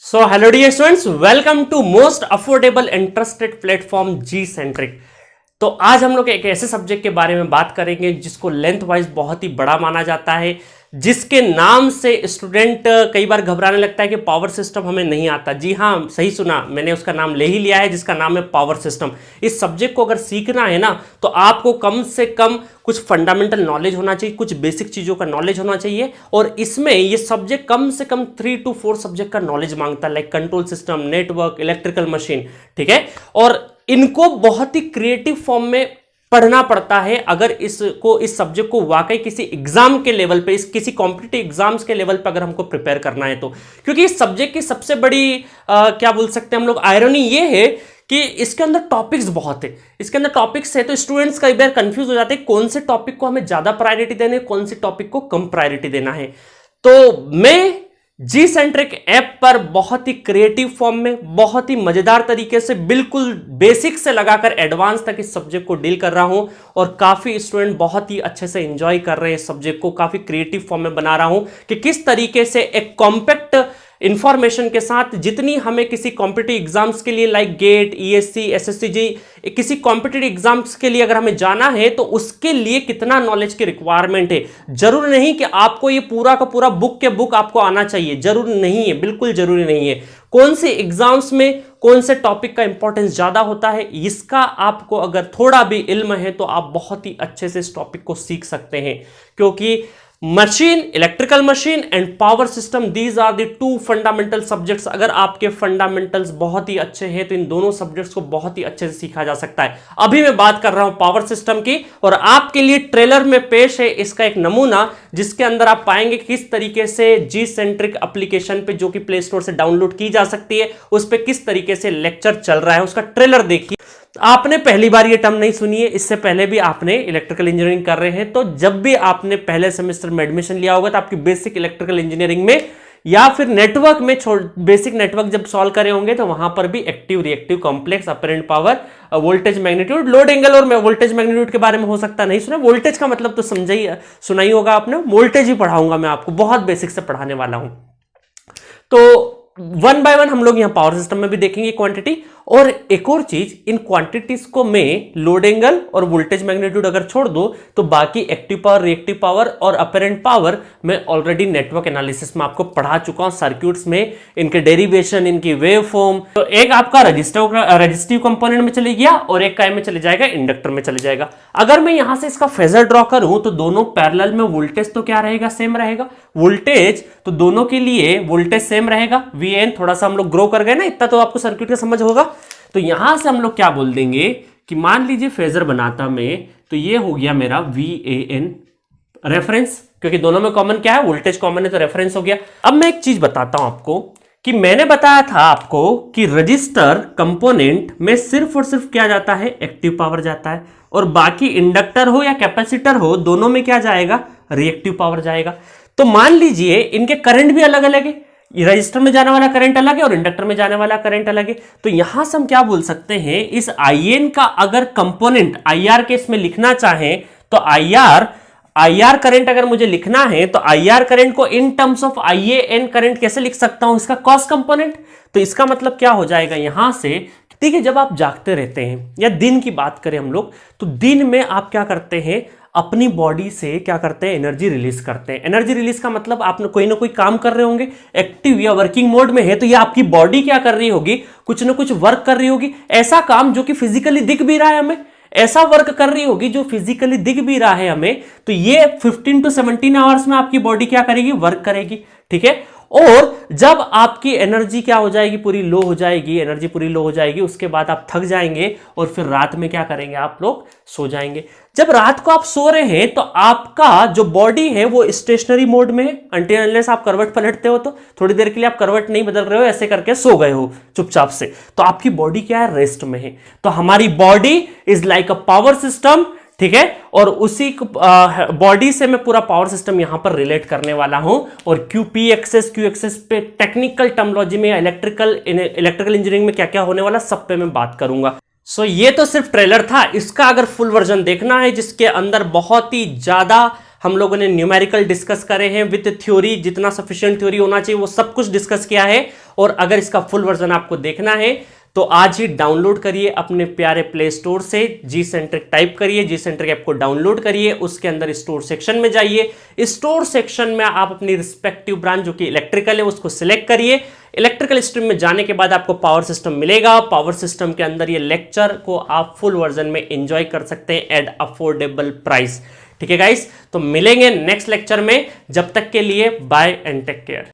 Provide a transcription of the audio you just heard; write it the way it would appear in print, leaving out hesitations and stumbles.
So, hello dear students, welcome to most affordable and trusted platform G Centric। तो आज हम लोग एक ऐसे सब्जेक्ट के बारे में बात करेंगे जिसको लेंथ वाइज बहुत ही बड़ा माना जाता है, जिसके नाम से स्टूडेंट कई बार घबराने लगता है कि पावर सिस्टम हमें नहीं आता। जी हाँ, सही सुना, मैंने उसका नाम ले ही लिया है जिसका नाम है पावर सिस्टम। इस सब्जेक्ट को अगर सीखना है ना तो आपको कम से कम कुछ फंडामेंटल नॉलेज होना चाहिए, कुछ बेसिक चीज़ों का नॉलेज होना चाहिए। और इसमें ये सब्जेक्ट कम से कम 3 to 4 सब्जेक्ट का नॉलेज मांगता है, like control system, network, electrical machine, ठीक है। और इनको बहुत ही क्रिएटिव फॉर्म में पढ़ना पड़ता है अगर इस सब्जेक्ट को वाकई किसी एग्जाम के लेवल पे, किसी कॉम्पिटिटिव एग्जाम्स के लेवल पे अगर हमको प्रिपेयर करना है तो। क्योंकि इस सब्जेक्ट की सबसे बड़ी क्या बोल सकते हैं हम लोग, आयरनी ये है कि इसके अंदर टॉपिक्स बहुत है। इसके अंदर टॉपिक्स है तो स्टूडेंट्स कई बार कंफ्यूज हो जाते हैं कौन से टॉपिक को हमें ज्यादा प्रायोरिटी देना है, कौन से टॉपिक को कम प्रायोरिटी देना है। तो मैं जी सेंट्रिक ऐप पर बहुत ही क्रिएटिव फॉर्म में, बहुत ही मजेदार तरीके से, बिल्कुल बेसिक से लगाकर एडवांस तक इस सब्जेक्ट को डील कर रहा हूं। और काफी स्टूडेंट बहुत ही अच्छे से एंजॉय कर रहे हैं इस सब्जेक्ट को। काफी क्रिएटिव फॉर्म में बना रहा हूं कि किस तरीके से एक कॉम्पैक्ट इंफॉर्मेशन के साथ, जितनी हमें किसी कॉम्पिटिटिव एग्जाम्स के लिए लाइक गेट, ईएससी, एसएससी, किसी कॉम्पिटिटिव एग्जाम्स के लिए अगर हमें जाना है तो उसके लिए कितना नॉलेज की रिक्वायरमेंट है। जरूर नहीं कि आपको ये पूरा का पूरा बुक के बुक आपको आना चाहिए, जरूर नहीं है, बिल्कुल जरूरी नहीं है। कौन से एग्जाम्स में कौन से टॉपिक का इंपॉर्टेंस ज्यादा होता है, इसका आपको अगर थोड़ा भी इल्म है तो आप बहुत ही अच्छे से इस टॉपिक को सीख सकते हैं। क्योंकि machine, electrical machine and power system, these are the 2 fundamental subjects. अगर आपके फंडामेंटल्स बहुत ही अच्छे हैं तो इन दोनों सब्जेक्ट्स को बहुत ही अच्छे से सीखा जा सकता है। अभी मैं बात कर रहा हूं पावर सिस्टम की, और आपके लिए ट्रेलर में पेश है इसका एक नमूना, जिसके अंदर आप पाएंगे किस तरीके से जी सेंट्रिक एप्लीकेशन पे, जो कि प्ले स्टोर से डाउनलोड की जा सकती है, उस पर किस तरीके से लेक्चर चल रहा है, उसका ट्रेलर देखिए। आपने पहली बार ये टर्म नहीं सुनी है, इससे पहले भी आपने इलेक्ट्रिकल इंजीनियरिंग कर रहे हैं। तो जब भी आपने पहले सेमेस्टर में एडमिशन लिया होगा तो आपकी बेसिक इलेक्ट्रिकल इंजीनियरिंग में या फिर नेटवर्क में, बेसिक नेटवर्क जब सॉल्व करे होंगे तो वहां पर भी active, reactive, complex, apparent power, voltage magnitude, load angle और वोल्टेज मैग्नीट्यूड के बारे में हो सकता नहीं सुना। वोल्टेज का मतलब तो समझा ही, सुना ही होगा आपने। वोल्टेज ही पढ़ाऊंगा मैं आपको, बहुत बेसिक से पढ़ाने वाला हूं। तो 1 by 1 हम लोग यहां पावर सिस्टम में भी देखेंगे क्वांटिटी। और एक और चीज, इन क्वांटिटीज को मैं लोड एंगल और वोल्टेज मैग्नीट्यूड अगर छोड़ दो तो बाकी एक्टिव पावर, रिएक्टिव पावर और अपरेंट पावर मैं ऑलरेडी नेटवर्क एनालिसिस में आपको पढ़ा चुका हूं, सर्क्यूट्स में इनके डेरिवेशन, इनकी वेव फॉर्म। तो एक आपका रजिस्टिव कंपोनेंट में चले गया और एक काय में चले जाएगा, इंडक्टर में चले जाएगा। अगर मैं यहां से इसका फेजर ड्रॉ करूं तो दोनों पैरेलल में वोल्टेज तो क्या रहेगा, सेम रहेगा। वोल्टेज तो दोनों के लिए वोल्टेज सेम रहेगा, Vn। थोड़ा सा हम लोग ग्रो कर गए ना, इतना तो आपको सर्किट का समझ होगा। तो यहां से हम लोग क्या बोल देंगे कि मान लीजिए फेजर बनाता मैं, तो ये हो गया मेरा Van रेफरेंस, क्योंकि दोनों में कॉमन क्या है, वोल्टेज कॉमन है तो रेफरेंस हो गया। अब मैं एक चीज बताता हूं आपको कि मैंने बताया था आपको कि रजिस्टर कंपोनेंट में सिर्फ और सिर्फ क्या जाता है, एक्टिव पावर जाता है, और बाकी इंडक्टर हो या कैपेसिटर हो, दोनों में क्या जाएगा, रिएक्टिव पावर जाएगा। तो मान लीजिए इनके करंट भी अलग अलग है, रजिस्टर में जाने वाला करंट अलग है और इंडक्टर में जाने वाला करंट अलग है। तो यहां से हम क्या बोल सकते हैं, इस IN का अगर कंपोनेंट IR के इसमें लिखना चाहें तो IR करंट अगर मुझे लिखना है तो IR करंट को in terms of IAN current कैसे लिख सकता हूं, इसका कॉस कंपोनेंट। तो इसका मतलब क्या हो जाएगा यहां से, देखिए जब आप जागते रहते हैं या दिन की बात करें हम लोग, तो दिन में आप क्या करते हैं, अपनी बॉडी से क्या करते हैं, एनर्जी रिलीज करते हैं। एनर्जी रिलीज का मतलब आप कोई ना कोई काम कर रहे होंगे, एक्टिव या वर्किंग मोड में है, तो ये आपकी बॉडी क्या कर रही होगी, कुछ ना कुछ वर्क कर रही होगी। ऐसा काम जो कि फिजिकली दिख भी रहा है हमें, ऐसा वर्क कर रही होगी जो फिजिकली दिख भी रहा है हमें। तो ये 15 to 17 आवर्स में आपकी बॉडी क्या करेगी, वर्क करेगी, ठीक है। और जब आपकी एनर्जी क्या हो जाएगी, पूरी लो हो जाएगी, एनर्जी पूरी लो हो जाएगी, उसके बाद आप थक जाएंगे और फिर रात में क्या करेंगे, आप लोग सो जाएंगे। जब रात को आप सो रहे हैं तो आपका जो बॉडी है वो स्टेशनरी मोड में है, अनटिल अनलेस आप करवट पलटते हो, तो थोड़ी देर के लिए आप करवट नहीं बदल रहे हो, ऐसे करके सो गए हो चुपचाप से, तो आपकी बॉडी क्या है, रेस्ट में है। तो हमारी body is like a power system, ठीक है। और उसी बॉडी से मैं पूरा पावर सिस्टम यहां पर रिलेट करने वाला हूं, और क्यू एक्सेस पे टेक्निकल टर्मिनोलॉजी में, इलेक्ट्रिकल इंजीनियरिंग में क्या क्या होने वाला, सब पे मैं बात करूंगा। ये तो सिर्फ ट्रेलर था। इसका अगर फुल वर्जन देखना है जिसके अंदर बहुत ही ज्यादा हम लोगों ने न्यूमेरिकल डिस्कस करे हैं विद थ्योरी, जितना सफिशिएंट थ्योरी होना चाहिए वो सब कुछ डिस्कस किया है। और अगर इसका फुल वर्जन आपको देखना है तो आज ही डाउनलोड करिए अपने प्यारे प्ले स्टोर से, जी सेंट्रिक टाइप करिए, जी सेंट्रिक ऐप को डाउनलोड करिए, उसके अंदर स्टोर सेक्शन में जाइए, स्टोर सेक्शन में आप अपनी रिस्पेक्टिव ब्रांच जो कि इलेक्ट्रिकल है उसको सिलेक्ट करिए। इलेक्ट्रिकल स्ट्रीम में जाने के बाद आपको पावर सिस्टम मिलेगा, पावर सिस्टम के अंदर ये लेक्चर को आप फुल वर्जन में एंजॉय कर सकते हैं एट अफोर्डेबल प्राइस। ठीक है गाइस, तो मिलेंगे नेक्स्ट लेक्चर में, जब तक के लिए बाय एंड टेक केयर।